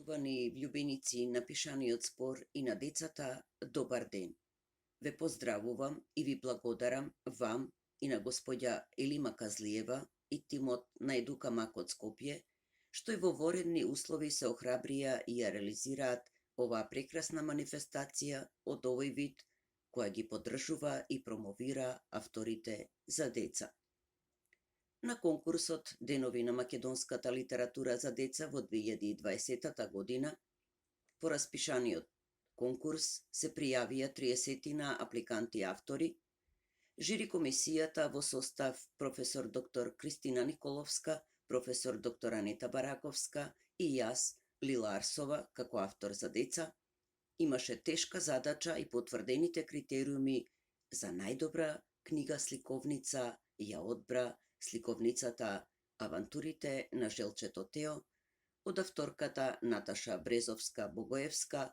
Поштувани влюбеници на пишаниот збор и на децата, добар ден. Ве поздравувам и ви благодарам вам и на господја Елима Казлиева и тимот на Едука Мак од Скопје, што и во воредни услови се охрабрија и ја реализираат оваа прекрасна манифестација од овој вид, која ги поддржува и промовира авторите за деца. На конкурсот Денови на македонската литература за деца во 2020 година, по распишаниот конкурс се пријавија 30 апликанти автори. Жири комисијата во состав професор доктор Кристина Николовска, професор доктор Анета Бараковска и јас, Лила Арсова, како автор за деца, имаше тешка задача и потврдените критериуми за најдобра книга сликовница ја одбра сликовницата Авантурите на Желчето Тео од авторката Наташа Брезовска-Богоевска,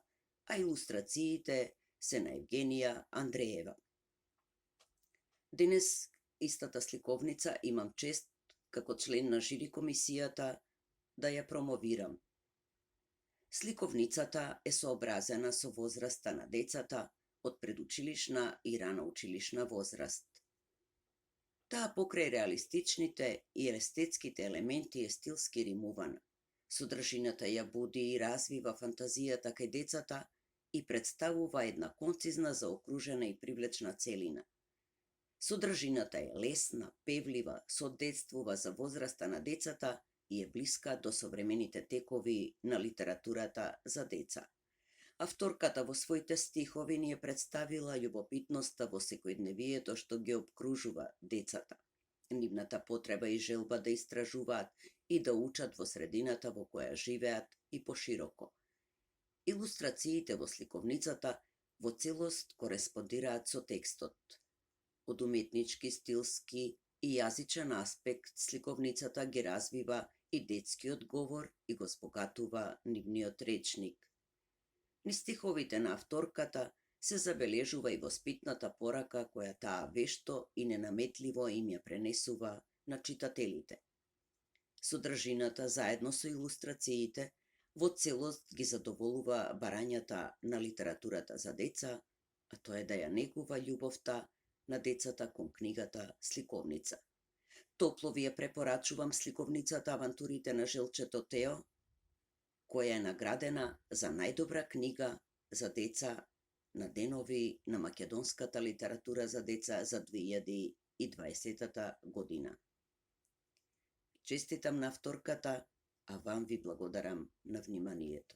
а илустрациите се на Евгенија Андреева. Денес истата сликовница имам чест како член на жири комисијата да ја промовирам. Сликовницата е сообразена со возраста на децата од предучилишна и рана училишна возраст. Таа покрај реалистичните и естетските елементи е стилски римувана. Содржината ја буди и развива фантазијата кај децата и представува една концизна, заокружена и привлечна целина. Содржината е лесна, певлива, соодветствува за возраста на децата и е блиска до современите текови на литературата за деца. Авторката во своите стихови ни е представила љубопитноста во секојдневието што ги обкружува децата, нивната потреба и желба да истражуваат и да учат во средината во која живеат и пошироко. Илустрациите во сликовницата во целост кореспондираат со текстот. Од уметнички, стилски и јазичен аспект сликовницата ги развива и детскиот говор и го збогатува нивниот речник. Низ стиховите на авторката се забележува и воспитната порака која таа вешто и ненаметливо им ја пренесува на читателите. Содржината заедно со илустрациите во целост ги задоволува барањата на литературата за деца, а тоа е да ја негува љубовта на децата кон книгата Сликовница. Топло ви ја препорачувам сликовницата Авантурите на Желчето Тео, која е наградена за најдобра книга за деца на Денови на македонската литература за деца за 2020 година. Честитам на авторката, а вам ви благодарам на вниманието.